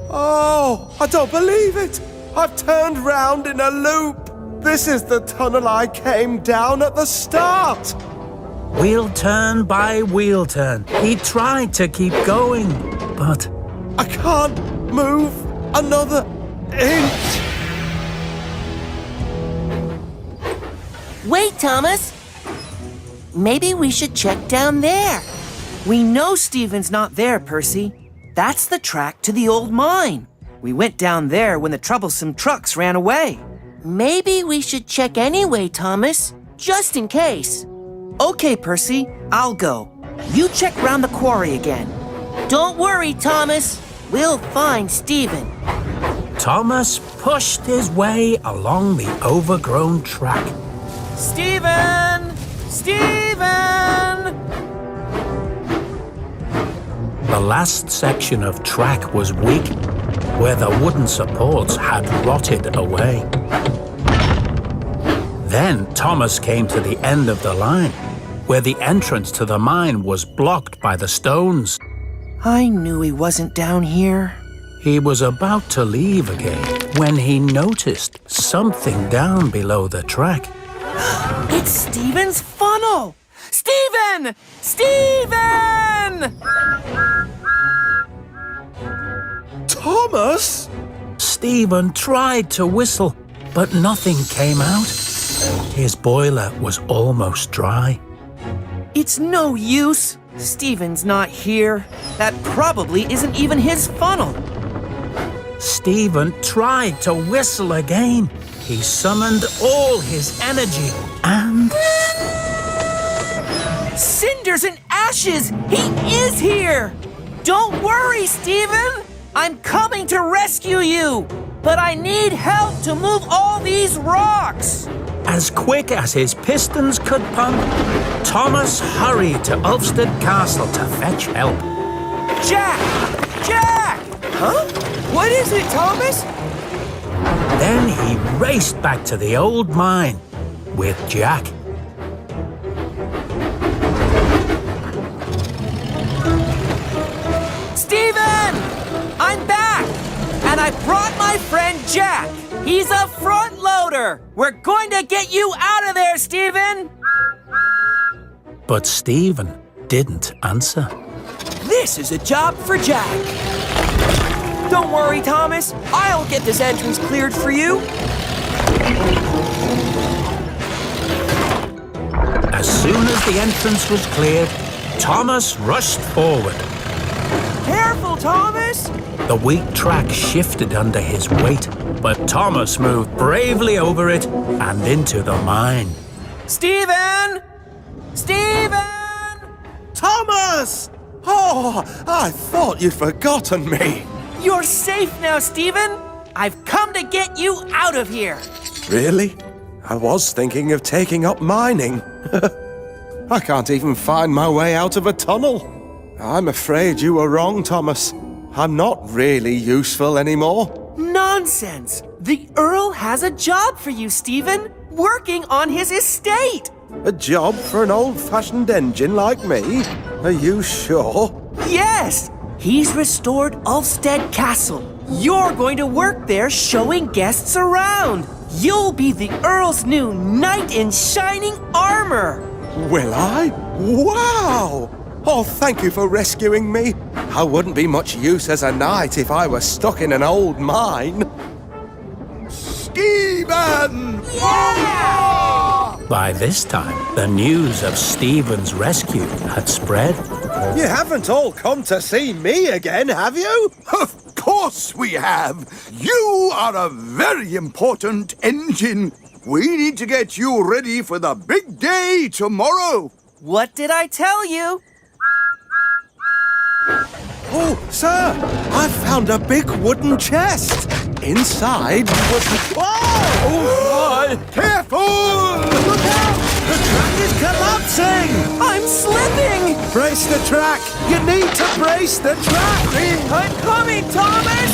Speaker 12: Oh, I don't believe it! I've turned round in a loop. This is the tunnel I came down at the start.
Speaker 1: Wheel turn by wheel turn, he tried to keep going, but
Speaker 12: I can't move another inch.
Speaker 2: Wait, Thomas. Maybe we should check down there. We know Stephen's not there, Percy. That's the track to the old mine. We went down there when the troublesome trucks ran away. Maybe we should check anyway, Thomas, just in case. Okay, Percy, I'll go. You check round the quarry again. Don't worry, Thomas. We'll find Stephen.
Speaker 1: Thomas pushed his way along the overgrown track.
Speaker 2: Stephen! Stephen!
Speaker 1: The last section of track was weak, where the wooden supports had rotted away. Then Thomas came to the end of the line, where the entrance to the mine was blocked by the stones.
Speaker 2: I knew he wasn't down here.
Speaker 1: He was about to leave again when he noticed something down below the track.
Speaker 2: It's Stephen's funnel! Stephen! Stephen!
Speaker 12: Thomas?
Speaker 1: Stephen tried to whistle, but nothing came out. His boiler was almost dry.
Speaker 2: It's no use. Stephen's not here. That probably isn't even his funnel.
Speaker 1: Stephen tried to whistle again. He summoned all his energy and...
Speaker 2: Cinders and ashes! He is here! Don't worry, Stephen! I'm coming to rescue you! But I need help to move all these rocks!
Speaker 1: As quick as his pistons could pump, Thomas hurried to Ulfstead Castle to fetch help.
Speaker 2: Jack! Jack! Huh? What is it, Thomas?
Speaker 1: Then he raced back to the old mine with Jack.
Speaker 2: Stephen! I'm back! And I brought my friend Jack. He's a front loader. We're going to get you out of there, Stephen!
Speaker 1: But Stephen didn't answer.
Speaker 2: This is a job for Jack. Don't worry, Thomas. I'll get this entrance cleared for you.
Speaker 1: As soon as the entrance was cleared, Thomas rushed forward.
Speaker 2: Careful, Thomas!
Speaker 1: The weak track shifted under his weight, but Thomas moved bravely over it and into the mine.
Speaker 2: Stephen! Stephen!
Speaker 12: Thomas! Oh, I thought you'd forgotten me.
Speaker 2: You're safe now, Stephen. I've come to get you out of here.
Speaker 12: Really? I was thinking of taking up mining. I can't even find my way out of a tunnel. I'm afraid you were wrong, Thomas. I'm not really useful anymore.
Speaker 2: Nonsense! The Earl has a job for you, Stephen. Working on his estate.
Speaker 12: A job for an old-fashioned engine like me? Are you sure?
Speaker 2: Yes! He's restored Ulfstead Castle. You're going to work there showing guests around. You'll be the Earl's new knight in shining armor.
Speaker 12: Will I? Wow! Oh, thank you for rescuing me. I wouldn't be much use as a knight if I were stuck in an old mine.
Speaker 3: Stephen!
Speaker 2: Yeah!
Speaker 1: By this time, the news of Stephen's rescue had spread.
Speaker 12: You haven't all come to see me again, have you?
Speaker 3: Of course we have. You are a very important engine. We need to get you ready for the big day tomorrow.
Speaker 2: What did I tell you?
Speaker 12: Oh, sir, I found a big wooden chest. Inside was... Whoa!
Speaker 6: Oh, my!
Speaker 3: Careful!
Speaker 12: Look out! The track is collapsing!
Speaker 2: I'm slipping!
Speaker 12: Brace the track! You need to brace the track!
Speaker 2: I'm coming, Thomas!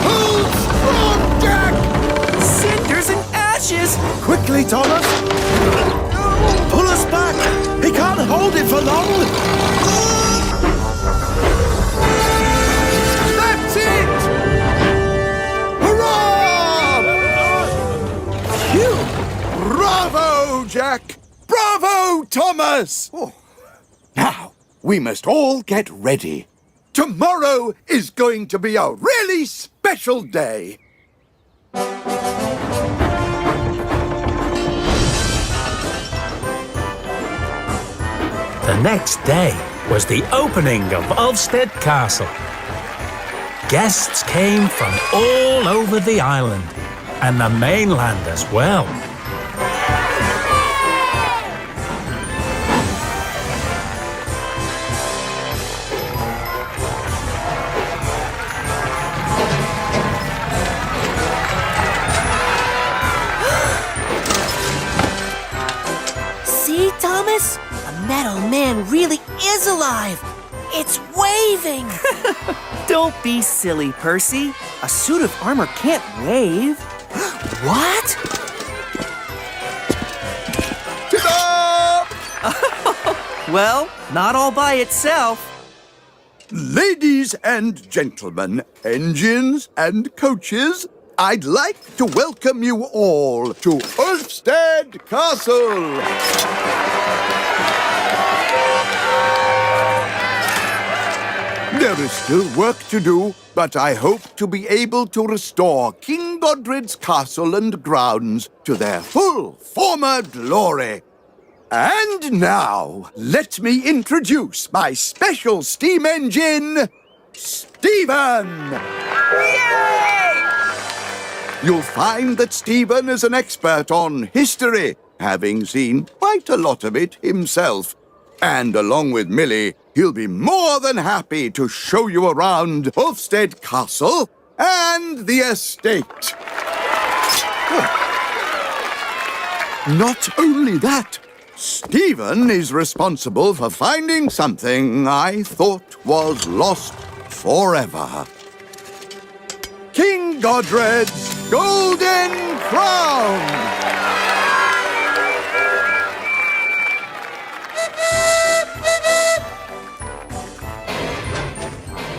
Speaker 3: Hold strong, Jack!
Speaker 2: Cinders and ashes!
Speaker 12: Quickly, Thomas! Pull us back! He can't hold it for long!
Speaker 3: That's it! Hurrah! Phew! Bravo, Jack! Bravo, Thomas! Oh. Now, we must all get ready. Tomorrow is going to be a really special day.
Speaker 1: The next day was the opening of Ulfstead Castle. Guests came from all over the island, and the mainland as well.
Speaker 2: See, Thomas? The metal man really is alive. It's waving. Don't be silly, Percy. A suit of armor can't wave. What?
Speaker 3: Ta-da!
Speaker 2: Well, not all by itself.
Speaker 3: Ladies and gentlemen, engines and coaches, I'd like to welcome you all to Ulfstead Castle. There is still work to do, but I hope to be able to restore King Godred's castle and grounds to their full former glory. And now, let me introduce my special steam engine, Stephen! Yay! You'll find that Stephen is an expert on history, having seen quite a lot of it himself. And along with Millie, he'll be more than happy to show you around Ulfstead Castle and the estate. Not only that, Stephen is responsible for finding something I thought was lost forever. King Godred's Golden Crown!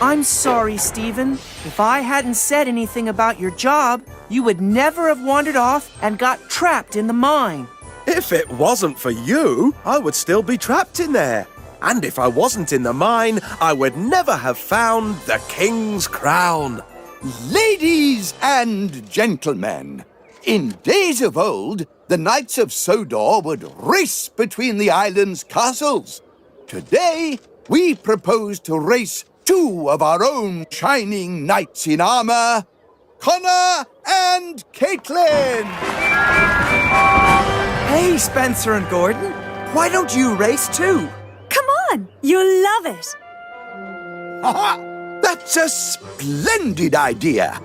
Speaker 2: I'm sorry, Stephen. If I hadn't said anything about your job, you would never have wandered off and got trapped in the mine.
Speaker 12: If it wasn't for you, I would still be trapped in there. And if I wasn't in the mine, I would never have found the King's Crown.
Speaker 3: Ladies and gentlemen, in days of old, the knights of Sodor would race between the island's castles. Today, we propose to race two of our own shining knights in armor, Connor and Caitlin!
Speaker 2: Hey, Spencer and Gordon. Why don't you race too?
Speaker 4: Come on, you'll love it.
Speaker 3: Aha! That's a splendid idea.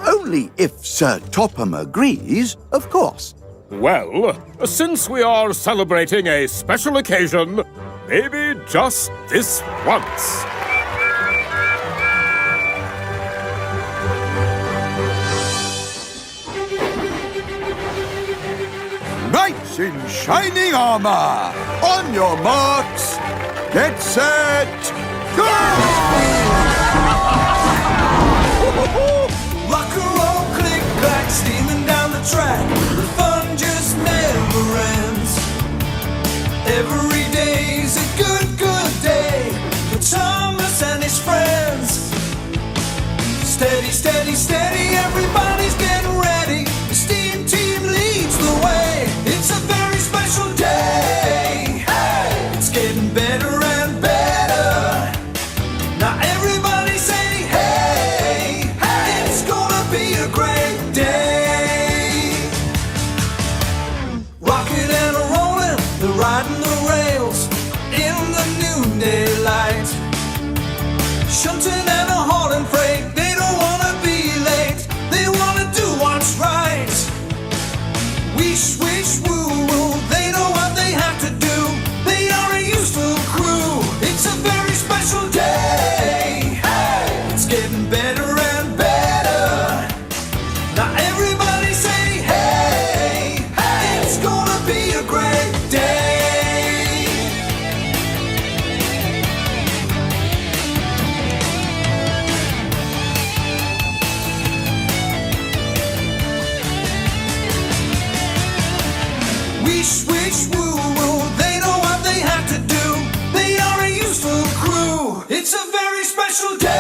Speaker 3: Only if Sir Topham agrees, of course.
Speaker 6: Well, since we are celebrating a special occasion, maybe just this once.
Speaker 3: Knights in shining armor! On your marks, get set, go!
Speaker 11: Rock and roll, click clack, steaming down the track. The fun just never ends. Every day's a good, good day for Thomas and his friends. Steady, steady, steady, everybody's getting ready. The steam team leads the way. It's a very special day. Hey! It's getting better and better and better. Now everybody say hey, hey, it's gonna be a great day. Wish, wish, woo, woo, they know what they have to do. They are a useful crew. It's a very special day.